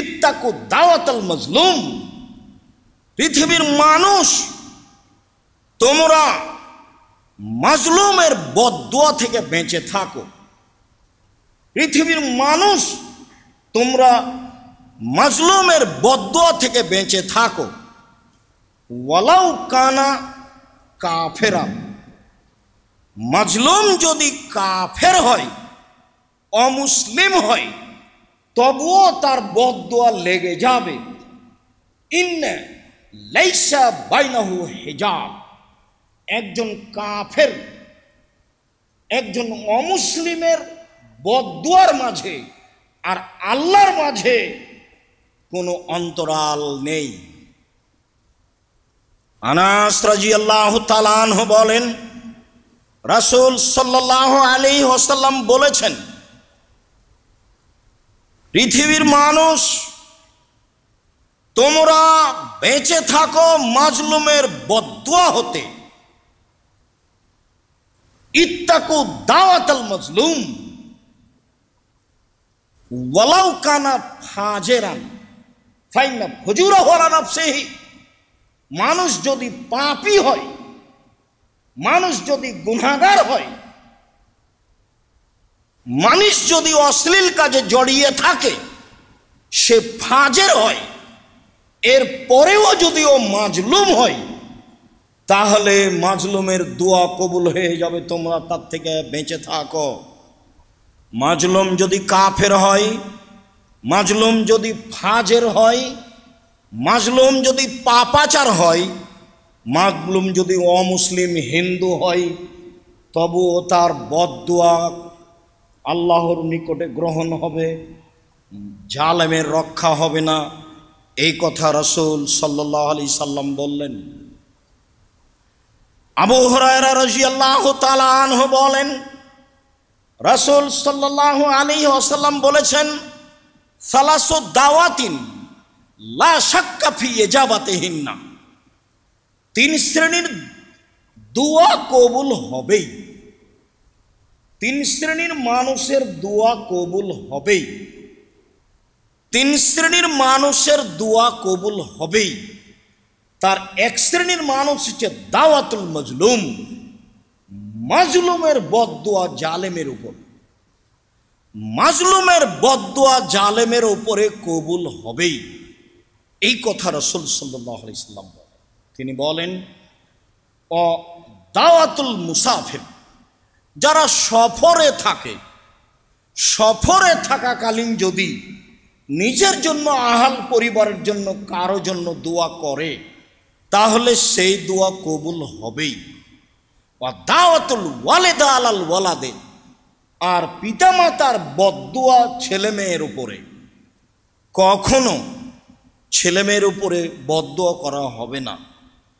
ইত্তাকু দাওয়াতাল মাজলুম, পৃথিবীর মানুষ তোমরা মাজলুমের বদদুয়া থেকে বেঁচে থাকো। পৃথিবীর মানুষ তোমরা মাজলুমের বদদুয়া থেকে বেঁচে থাকো। ওয়ালাউ কানা কাফেরা, মাজলুম যদি কাফের হয়, অমুসলিম হয়, তবুও তার বদদুয়া লেগে যাবে। ইন্না লাইসা বাইনাহু হিজাব, একজন কাফের, একজন অমুসলিমের বদদুয়ার মাঝে আর আল্লাহর মাঝে কোনো অন্তরাল নেই। আনাস রাদিয়াল্লাহু তাআলা আনহু বলেন, রাসূল সাল্লাল্লাহু আলাইহি ওয়াসাল্লাম বলেছেন, পৃথিবীর মানুষ তোমরা বেঁচে থাকো মাজলুমের বদদুয়া হতে। ইত্তাকু দাওয়াতাল মাজলুম ওয়ালাউ কানা ফাজিরান ফাইন্না ফুজুরাহু আলা নাফসিহি, মানুষ যদি পাপী হয়, মানুষ যদি গুনাহগার হয়, মানুষ যদি অশ্লীল কাজে জড়িয়ে থাকে, সে ফাজের হয়, এর পরেও যদি ও মাজলুম হয়, তাহলে মাজলুমের দোয়া কবুল হয়ে যাবে। তোমরা তার থেকে বেঁচে থাকো। মাজলুম যদি কাফের হয়, মাজলুম যদি ফাজের হয়, মাজলুম যদি পাপাচার হয়, মাজলুম যদি অমুসলিম হিন্দু হয়, তবুও তার বদদুয়া আল্লাহর নিকটে গ্রহণ হবে, জালেমের রক্ষা হবে না। এই কথা রাসূল সাল্লাল্লাহু আলাইহি সাল্লাম বললেন। আবু হুরায়রা রাদিয়াল্লাহু তাআলা আনহু বলেন, রাসূল সাল্লাল্লাহু আলাইহি ওয়াসাল্লাম বলেছেন, সালাসু দাওয়াতিন লা শাক্কা ফি ইজাবাতিহিন্না, তিন শ্রেণীর দোয়া কবুল হবেই। তিন শ্রেণীর মানুষের দোয়া কবুল হবেই। তিন শ্রেণীর মানুষের দোয়া কবুল হবেই। তার এক শ্রেণীর মানুষ হচ্ছে দাওয়াতুল মাজলুম, মাজলুমের বদদুয়া জালেমের উপর। মাজলুমের বদদুয়া জালেমের উপরে কবুল হবেই। এই কথা রাসূল সাল্লাল্লাহু আলাইহি সাল্লাম বলেন। তিনি বলেন, ও দাওয়াতুল মুসাফির, যারা সফরে থাকে, সফরে থাকাকালীন যদি নিজের জন্য, আহাল পরিবারের জন্য, কারো জন্য দোয়া করে, তাহলে সেই দোয়া কবুল হবেই। ও দাওয়াতুল ওয়ালিদা আলাল ওয়ালাদে, আর পিতামাতার বদদুয়া ছেলে মেয়ের উপরে, কখনো ছেলে মেয়ের উপরে বদদুয়া করা হবে না।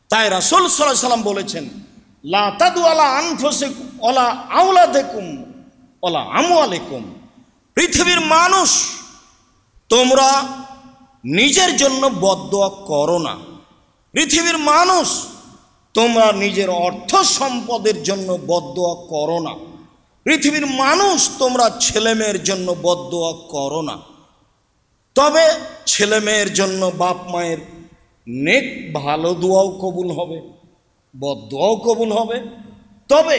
তাই রাসূল সাল্লাল্লাহু আলাইহি সাল্লাম বলেছেন, লা তাদু আলা আনফুসিকুম ওয়ালা আওলাদিকুম ওয়ালা আমওয়ালিকুম, পৃথিবীর মানুষ তোমরা নিজের জন্য বদদুয়া করো না। পৃথিবীর মানুষ তোমরা নিজের অর্থ সম্পদের জন্য বদদুয়া করো না। পৃথিবীর মানুষ তোমরা ছেলে মেয়ের জন্য বদদুয়া করো না। তবে ছেলে মেয়ের জন্য বাপ মায়ের নেক ভালো দোয়াও কবুল হবে, বদদুয়াও কবুল হবে। তবে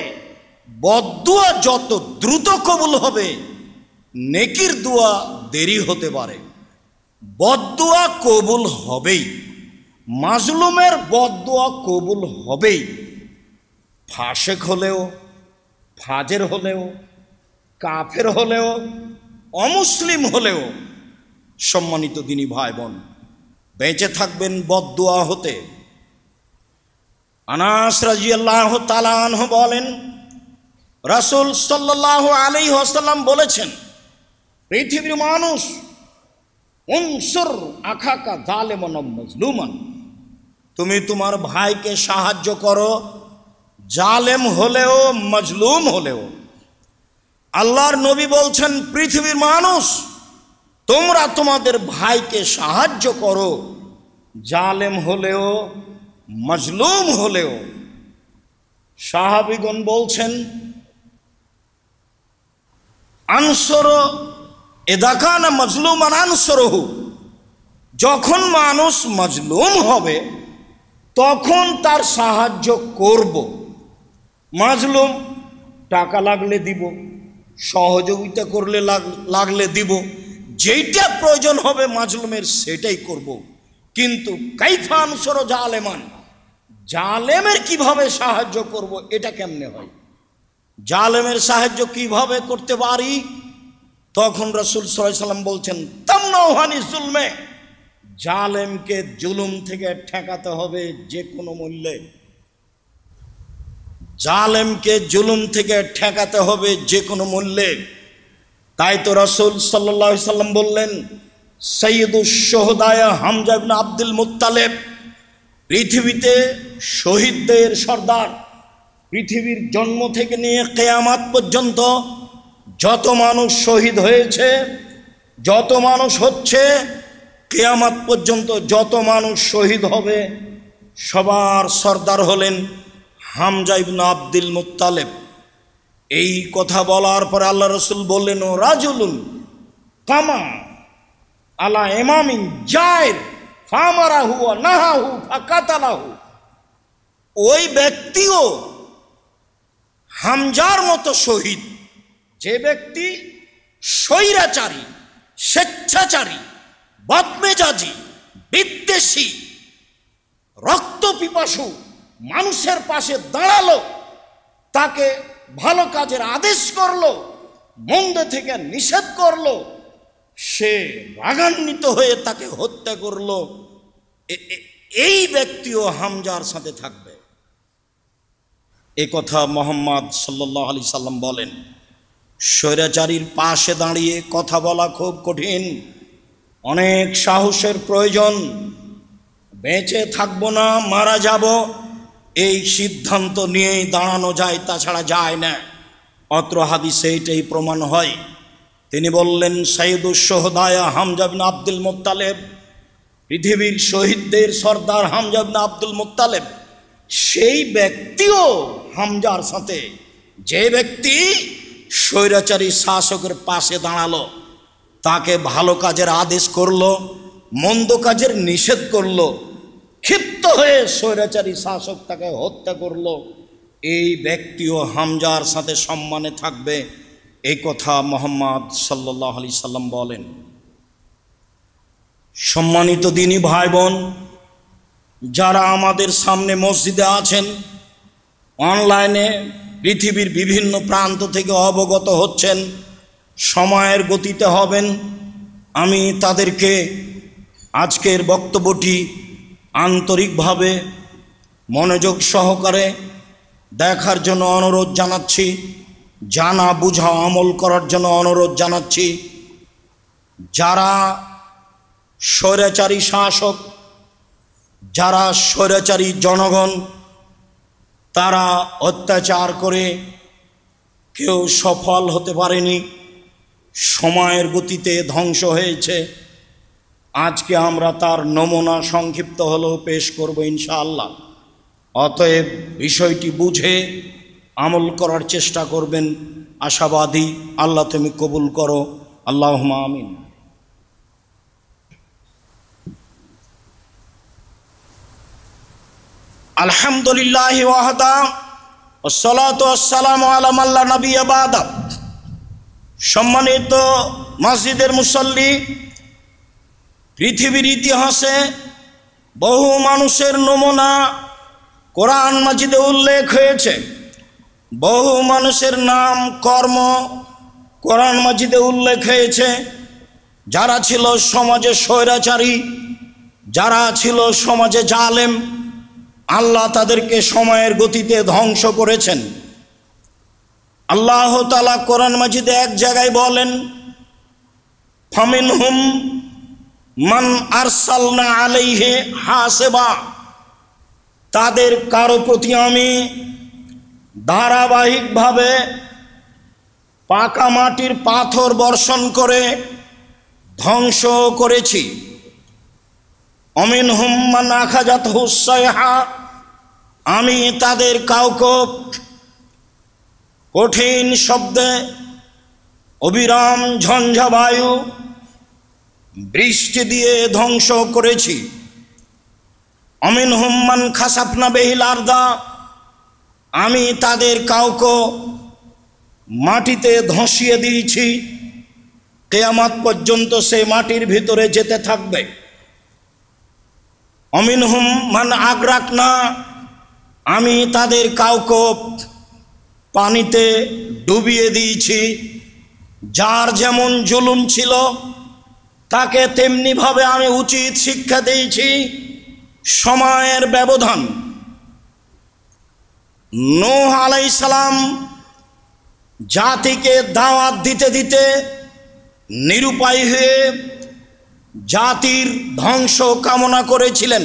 বদদুয়া যত দ্রুত কবুল হবে, নেকির দোয়া দেরি হতে পারে। বদদুয়া কবুল হবেই, মাজলুমের বদদুয়া কবুল হবেই। ফাসেক হলেও, ফাজের হলেও, কাফের হলেও, অমুসলিম হলেও, সম্মানিত দিনী ভাই বোন, বেঁচে থাকবেন বদদুয়া হতে। আনাস রাদিয়াল্লাহু তাআলা আনহু বলেন, রাসূল সাল্লাল্লাহু আলাইহি ওয়াসাল্লাম বলেছেন, পৃথিবীর মানুষ উনসুর আখাকা যালিমান মাজলুমান, তুমি তোমার ভাইকে সাহায্য করো, জালেম হলেও মাজলুম হলেও। আল্লাহর নবী বলছেন, পৃথিবীর মানুষ তোমরা তোমাদের ভাইকে সাহায্য করো, জালেম হলেও মাজলুম হলেও। সাহাবীগণ বলছেন, আনসর ইযা কানা মাজলুমান আনসরহু যখন মানুষ মাজলুম হবে তখন তার সাহায্য করব। মাজলুম টাকা লাগলে দিব, সহযোগিতা করলে লাগলে দিব, যেইটা প্রয়োজন হবে মাজলুমের সেটাই করব। কিন্তু কাইফা আনসুরু জালেমান, জালেমের কিভাবে সাহায্য করব এটা কেমনে হয়, জালেমের সাহায্য কিভাবে করতে পারি? তখন রাসূল সাল্লাল্লাহু আলাইহি ওয়াসাল্লাম বলছেন, তামনাউ আনিজ জুলমে, জালেমকে জুলুম থেকে ঠেকাতে হবে যে কোনো মূল্যে, জালেমকে জুলুম থেকে ঠেকাতে হবে যে কোনো মূল্যে। তাই তো রাসূল সাল্লাল্লাহু আলাইহি ওয়াসাল্লাম বললেন, সাইয়্যিদুশ শুহাদা হামজা ইবনে আব্দুল মুত্তালিব, পৃথিবীতে শহীদদের সর্দার, পৃথিবীর জন্ম থেকে নিয়ে কিয়ামত পর্যন্ত যত মানুষ শহীদ হয়েছে, যত মানুষ হচ্ছে, কিয়ামত পর্যন্ত যত মানুষ শহীদ হবে, সবার সর্দার হলেন হামজা ইবনে আব্দুল মুত্তালিব। এই কথা বলার পরে আল্লাহ রসুল বললেন, ও রাজুলুন কামা আলা ইমামিন জায়ের ফামারাহু ওয়া নাহাহু ফাকাতালাহু, ওই ব্যক্তিও হামজার মতো শহীদ, যে ব্যক্তি স্বৈরাচারী, স্বেচ্ছাচারী, বদমেজাজি, বিদ্বেষী, রক্তপিপাসু মানুষের পাশে দাঁড়ালো, তাকে ভালো কাজের আদেশ করলো, মন্দ থেকে নিষেধ করলো, সে রাগান্বিত হয়ে তাকে হত্যা করলো, এই ব্যক্তিও হামজার সাথে থাকবে। এ কথা মুহাম্মদ সাল্লাল্লাহু আলাইহি সাল্লাম বলেন। স্বৈরাচারীর পাশে দাঁড়িয়ে কথা বলা খুব কঠিন, অনেক সাহসের প্রয়োজন। বেঁচে থাকবো না মারা যাব এই সিদ্ধান্ত নিয়েই দাঁড়ানো যায়, তাছাড়া যায় না। অত্র হাদিসে এটাই প্রমাণ হয়। তিনি বললেন, সাইয়্যিদুশ শুহাদা হামজা ইবনে আব্দুল মুত্তালিব, পৃথিবীর শহীদদের সর্দার হামজা ইবনে আব্দুল মুত্তালিব, সেই ব্যক্তিও হামজার সাথে, যে ব্যক্তি স্বৈরাচারী শাসকের পাশে দাঁড়ালো, তাকে ভালো কাজের আদেশ করলো, মন্দ কাজের নিষেধ করলো, ক্ষিপ্ত হয়ে স্বৈরাচারী শাসক তাকে হত্যা করলো, এই ব্যক্তিও হামজার সাথে সম্মানে থাকবে। এই কথা মুহাম্মদ সাল্লাল্লাহু আলাইহি সাল্লাম বলেন। সম্মানিত দিনী ভাই বোন, যারা আমাদের সামনে মসজিদে আছেন, অনলাইনে পৃথিবীর বিভিন্ন প্রান্ত থেকে অবগত হচ্ছেন, সময়ের গতিতে হবেন, আমি তাদেরকে আজকের বক্তব্যটি আন্তরিকভাবে মনোযোগ সহকারে দেখার জন্য অনুরোধ জানাচ্ছি, জানা বুঝা আমল করার জন্য অনুরোধ জানাচ্ছি। যারা স্বৈরাচারী শাসক, যারা স্বৈরাচারী জনগণ, তারা অত্যাচার করে কেউ সফল হতে পারেনি, সময়ের গতিতে ধ্বংস হয়েছে। আজকে আমরা তার নমুনা সংক্ষিপ্ত হলেও পেশ করব ইনশাআল্লাহ। অতএব বিষয়টি বুঝে আমল করার চেষ্টা করবেন, আশাবাদী। আল্লাহ তুমি কবুল করো, আল্লাহুম্মা আমিন। আলহামদুলিল্লাহি ওয়াহদা ওয়াসসালাতু ওয়াসসালামু আলা মান লা নাবিয়্যা বাদা। সম্মানিত মসজিদের মুসল্লি, পৃথিবীর ইতিহাসে বহু মানুষের নমুনা কোরআন মাজিদে উল্লেখ হয়েছে, বহু মানুষের নাম কর্ম কোরআন মাজিদে উল্লেখ হয়েছে। যারা ছিল সমাজে স্বৈরাচারী, যারা ছিল সমাজে জালেম, আল্লাহ তাদেরকে সময়ের গতিতে ধ্বংস করেছেন। আল্লাহ তাআলা কোরআন মাজিদে এক জায়গায় বলেন, ফামিনহুম মান আরসালনা আলাইহি হাসিবা, তাদের কারো প্রতি আমি ধারাবাহিকভাবে পাকা মাটির পাথর বর্ষণ করে ধ্বংস করেছি। অমিনহুম মান আখাযাতহু সাইহা, আমি তাদের কাউকে কঠিন শব্দে অবিরাম ঝঞ্ঝা বায়ু বৃষ্টি দিয়ে ধ্বংস করেছি। অমিনহুম মান খাসাফনা বিহিল আরদা, আমি তাদের কাউকে মাটিতে ধসিয়ে দিয়েছি, কিয়ামত পর্যন্ত সে মাটির ভিতরে যেতে থাকবে। অমিনহুম মান আগরাকনা, আমি তাদের কাউকে পানিতে ডুবিয়ে দিয়েছি। যার যেমন জুলুম ছিল তাকে তেমনিভাবে আমি উচিত শিক্ষা দিয়েছি। সময়ের ব্যবধান। নূহ আলাইহিস সালাম জাতিকে দাওয়াত দিতে দিতে নিরুপায় হয়ে জাতির ধ্বংস কামনা করেছিলেন।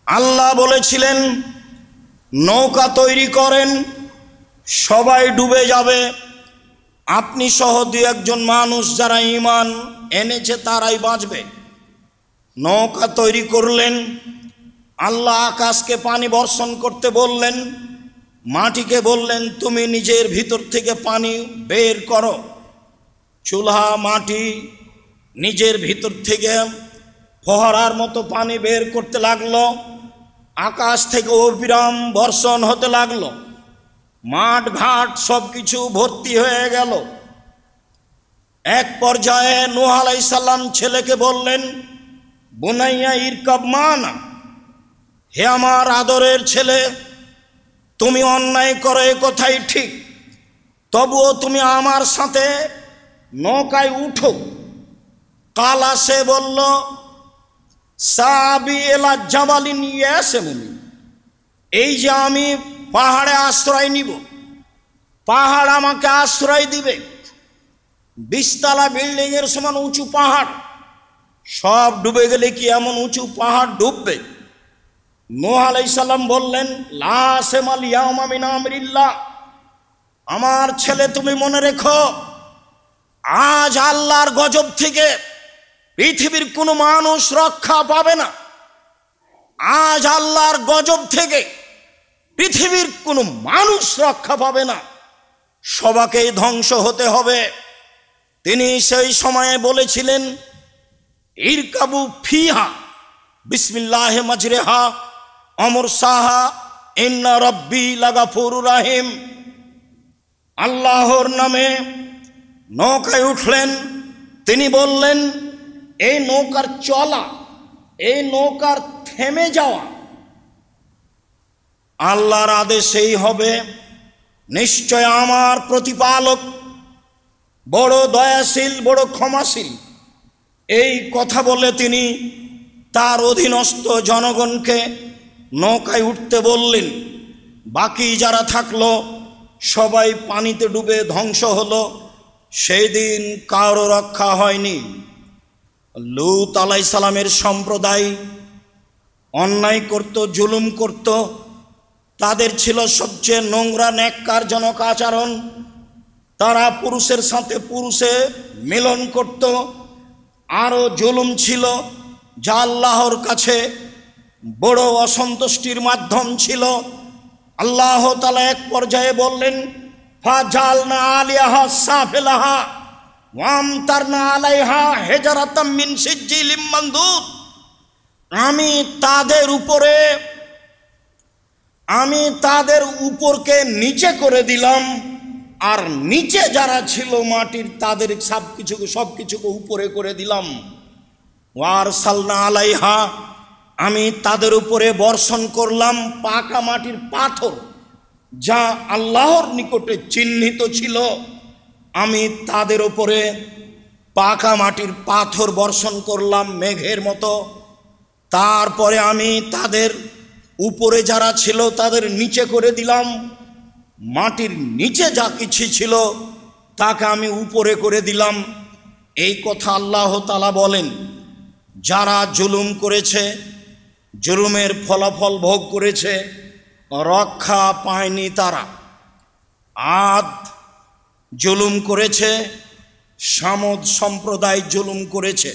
আল্লাহ বলেছিলেন, নৌকা তৈরি করেন, সবাই ডুবে যাবে, আপনি সহ দু একজন মানুষ যারা ঈমান এনেছে তারাই বাঁচবে। নৌকা তৈরি করলেন। আল্লাহ আকাশকে পানি বর্ষণ করতে বললেন, মাটিকে বললেন তুমি নিজের ভিতর থেকে পানি বের করো। চুলা মাটি নিজের ভিতর থেকে ফোয়ারার মতো পানি বের করতে লাগলো। আকাশ থেকে অবিরাম বর্ষণ হতে লাগলো। মাঠ ঘাট সব কিছু ভর্তি হয়ে গেল। এক পর্যায়ে নূহ আলাইহিস সালাম ছেলেকে বললেন, বুনাইয়া ইরকাব মানা, হে আমার আদরের ছেলে, তুমি অন্যায় করো এ কথাই ঠিক, তবুও তুমি আমার সাথে নৌকায় উঠো। কালা সে বলল, সাবি এলা জাবালিন ইয়াসমুনি, এই যে আমি পাহাড়ে আশ্রয় নিব, পাহাড় আমাকে আশ্রয় দিবে। 20 তলা বিল্ডিং এর সমান উঁচু পাহাড়, সব ডুবে গেলে কি এমন উঁচু পাহাড় ডুববে? নূহ আলাইহিস সালাম বললেন, লা আসমাল ইয়াউমা মিন আমরিল্লাহ, আমার ছেলে তুমি মনে রেখো, আজ আল্লাহর গজব থেকে পৃথিবীর কোনো মানুষ রক্ষা পাবে না। আজ আল্লাহর গজব থেকে পৃথিবীর কোনো মানুষ রক্ষা পাবে না, সবাকেই ধ্বংস হতে হবে। তিনি সেই সময়ে বলেছিলেন, ইরকাবু ফিহা বিসমিল্লাহি মাজরিহা আমরসাহা ইন্না রাব্বি লাগাফুরুর রাহিম। আল্লাহর নামে নৌকায় উঠলেন। তিনি বললেন, এই নৌকার চলা, এই নৌকার থেমে যাওয়া আল্লাহর আদেশেই হবে। নিশ্চয় আমার প্রতিপালক বড় দয়াশীল, বড় ক্ষমাশীল। এই কথা বলে তিনি তার অধীনস্থ জনগণকে নৌকায় উঠতে বললেন। বাকি যারা থাকলো সবাই পানিতে ডুবে ধ্বংস হলো। সেই দিন কারো রক্ষা হয়নি। লূত আলাইহিস সালামের সম্প্রদায় অন্যায় করত, জুলুম করত। তাদের ছিল সবচেয়ে নোংরা ন্যাক্কারজনক আচরণ। তারা পুরুষের সাথে পুরুষে মিলন করত। আরও জুলুম ছিল, যা আল্লাহর কাছে বড় অসন্তুষ্টির মাধ্যম ছিল। আল্লাহ তাআলা এক পর্যায়ে বললেন, ফাজালনা আলিয়াহা সাফিলাহা ওয়ামতারনা আলাইহা হিজরাতাম মিন সিজ্জিলিম মানদুদ, আমি তাদের উপরকে নিচে করে দিলাম, আর নিচে যারা ছিল মাটির তাদের সবকিছুকে উপরে করে দিলাম। ওয়ারসালনা আলাইহা, আমি তাদের উপরে বর্ষণ করলাম পাকা মাটির পাথর, যা আল্লাহর নিকটে চিহ্নিত ছিল। আমি তাদের উপরে পাকা মাটির পাথর বর্ষণ করলাম মেঘের মতো। তারপরে আমি তাদের উপরে যারা ছিল তাদের নিচে করে দিলাম। মাটির নিচে যা কিছু ছিল তাকে আমি উপরে করে দিলাম। এই কথা আল্লাহ তাআলা বলেন। যারা জুলুম করেছে, জুলুমের ফলাফল ভোগ করেছে, রক্ষা পায়নি তারা। আদ জুলুম করেছে, সামুদ সম্প্রদায় জুলুম করেছে।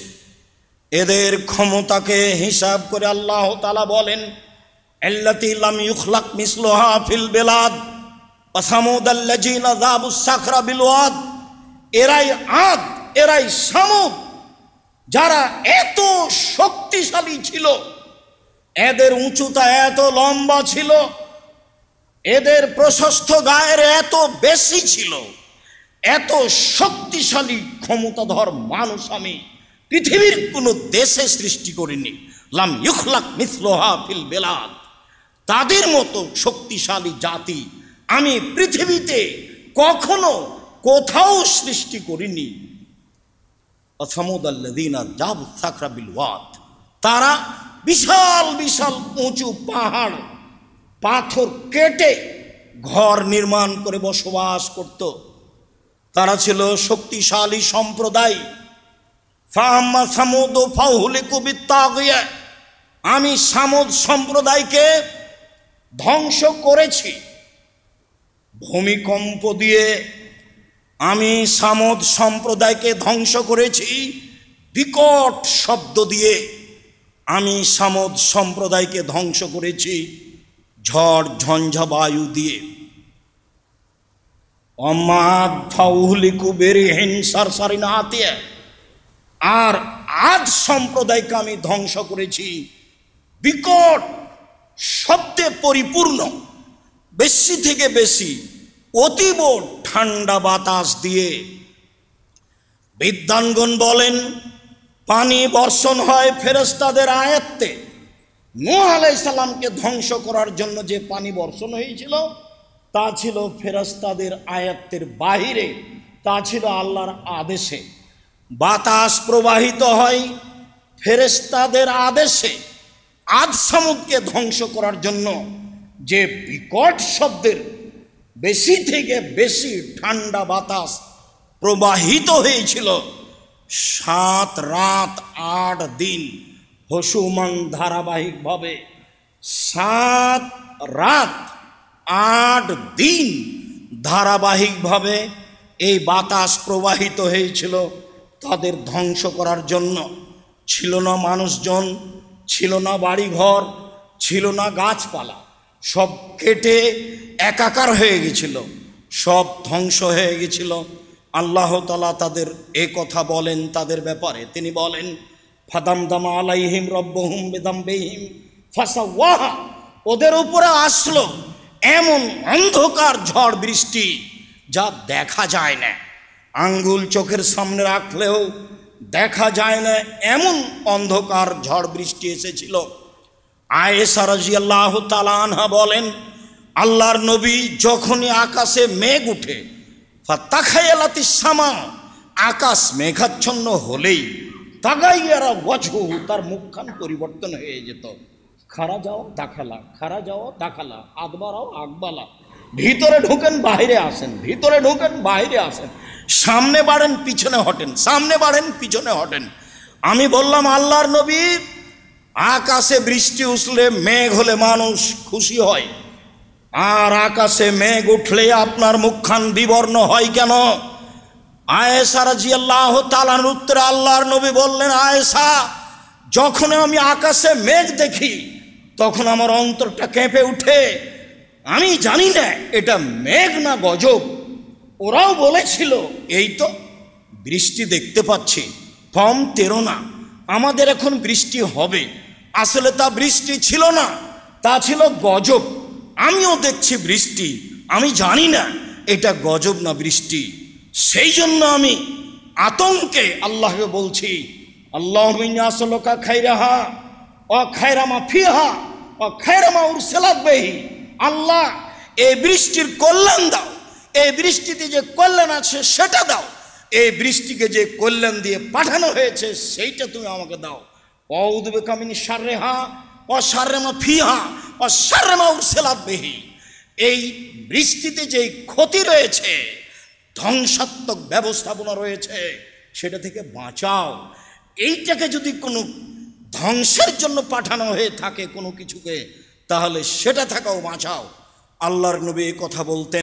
এদের ক্ষমতাকে হিসাব করে আল্লাহ তাআলা বলেন, আল্লাতী লাম ইখলাক মিসলুহা ফিল বিলাদ ওয়া সামুদাল্লাযীনা যাবুস সাখরা বিল ওয়াদ। এরাই আদ, এরাই সামুদ, যারা এত শক্তিশালী ছিল, এদের উঁচুতা এত লম্বা ছিল, এদের প্রশস্ত গায়ের এত বেশি ছিল, এত শক্তিশালী ক্ষমতাধর মানুষ আমি পৃথিবীর কোনো দেশে সৃষ্টি করিনি। লাম ইখলাক মিসলুহা ফিল বেলাদ। তাদের মতো শক্তিশালী জাতি আমি পৃথিবীতে কখনো কোথাও সৃষ্টি করিনি। সামুদাল্লাযীনা জাবু সাকরা বিল ওয়াদ। তারা বিশাল বিশাল উঁচু পাহাড় পাথর কেটে ঘর নির্মাণ করে বসবাস করত। তারা ছিল শক্তিশালী সম্প্রদায়। ফাআম্মা সামুদ ফাউহলিকু বিত্তাগিয়া। আমি সামুদ সম্প্রদায়কে ধ্বংস করেছি ভূমিকম্প দিয়ে। আমি সামুদ সম্প্রদায়কে ধ্বংস করেছি বিকট শব্দ দিয়ে। আমি সামুদ সম্প্রদায়কে ধ্বংস করেছি ঝড় ঝঞ্ঝা বায়ু দিয়ে। অমাদ ফাউহলিকু বিরিহিন সারসারিন আতিয়া। আর আদ সম্প্রদায়কে আমি ধ্বংস করেছি বিকট শব্দে পরিপূর্ণ, বেশি থেকে বেশি অতীব ঠান্ডা বাতাস দিয়ে। বিদ্বানগণ বলেন পানি বর্ষণ হয় ফেরেশতাদের আয়াত্তে। নূহ আলাইহিস সালামকে ধ্বংস করার জন্য যে পানি বর্ষণ হয়েছিল তা ছিল ফেরেশতাদের আয়াত্তের বাহিরে, তা ছিল আল্লাহর আদেশে। বাতাস প্রবাহিত হয় ফেরেশতাদের আদেশে। আদ সামুদকে ধ্বংস করার জন্য যে বিকট শব্দের বেশি থেকে বেশি ঠান্ডা বাতাস প্রবাহিত হয়েছিল, 7 রাত 8 দিন হসুমান ধারাবাহিকভাবে 7 রাত 8 দিন ধারাবাহিকভাবে এই বাতাস প্রবাহিত হয়েছিল তাদের ধ্বংস করার জন্য। ছিল না মানুষজন, ছিল না বাড়িঘর, ছিল না গাছপালা, সব কেটে একাকার হয়ে গেছিল, সব ধ্বংস হয়ে গেছিল। আল্লাহ তাআলা তাদের এ কথা বলেন তাদের ব্যাপারে। তিনি বলেন ফাদামদামা আলাইহিম রব্বুহুম বিদামবিহিম ফাসাওয়াহা। ওদের উপরে আসলো এমন অন্ধকার ঝড় বৃষ্টি যা দেখা যায় না, আঙ্গুল চোখের সামনে রাখলেও দেখা যায় না, এমন অন্ধকার ঝড় বৃষ্টি এসেছিল। আয়েশা রাদিয়াল্লাহু তাআলা আনহা বলেন আল্লাহর নবী যখনই আকাশে মেঘ উঠে ফাতাখায়ালাতিস সামা, আকাশ মেঘাচ্ছন্ন হলেই তাগাইয়ারা ওয়াজহু, তার মুখখান পরিবর্তন হয়ে যেত। খারা যাও দাখালা, খারা যাও দাখালা, আদবারাও আকবালা। ভিতরে ঢুকেন বাইরে আসেন, ভিতরে ঢুকেন বাইরে আসেন, সামনে বাড়েন পিছনে হটেন, সামনে বাড়েন পিছনে হটেন। আমি বললাম আল্লাহর নবী আকাশে বৃষ্টি উঠলে মেঘ হলে মানুষ খুশি হয়, আর আকাশে মেঘ উঠলে আপনার মুখখান বিবর্ণ হয় কেন? আয়েশা রাদিয়াল্লাহু তাআলার উত্তরে আল্লাহর নবী বললেন আয়েশা, যখন আমি আকাশে মেঘ দেখি তখন আমার অন্তরটা কেঁপে উঠে। আমি জানি না এটা মেঘ না গজব। ওরাও বলেছিল এই তো বৃষ্টি দেখতে পাচ্ছি, ফর্ম 13 না, আমাদের এখন বৃষ্টি হবে। আসলে তা বৃষ্টি ছিল না, তা ছিল গজব। আমিও দেখছি বৃষ্টি, আমি জানি না এটা গজব না বৃষ্টি। সেই জন্য আমি আতঙ্কে আল্লাহকে বলছি আল্লাহুম্মা ইন্নী আসআলুকা খায়রাহা ওয়া খায়রা মা ফিহা ওয়া খায়রা মা উরসিলাত বিহি। আল্লাহ এই বৃষ্টির কল্যাণ দাও, এই বৃষ্টিতে যে কল্যাণ আছে সেটা দাও, এই বৃষ্টিকে যে কল্যাণ দিয়ে পাঠানো হয়েছে সেইটা তুমি আমাকে দাও। আউযু বিকা মিন শাররিহা ওয়া শাররি মা ফিহা ওয়া শাররি মা উরসিলাত বিহি। এই বৃষ্টিতে যে ক্ষতি রয়েছে, ধ্বংসাত্মক ব্যবস্থাপনা রয়েছে, সেটা থেকে বাঁচাও। এইটাকে যদি কোনো ধ্বংসের জন্য পাঠানো হয়ে থাকে কোনো কিছুকে, তাহলে সেটা থাকাও বাঁচাও। আল্লাহর নবী কথা বলতেন।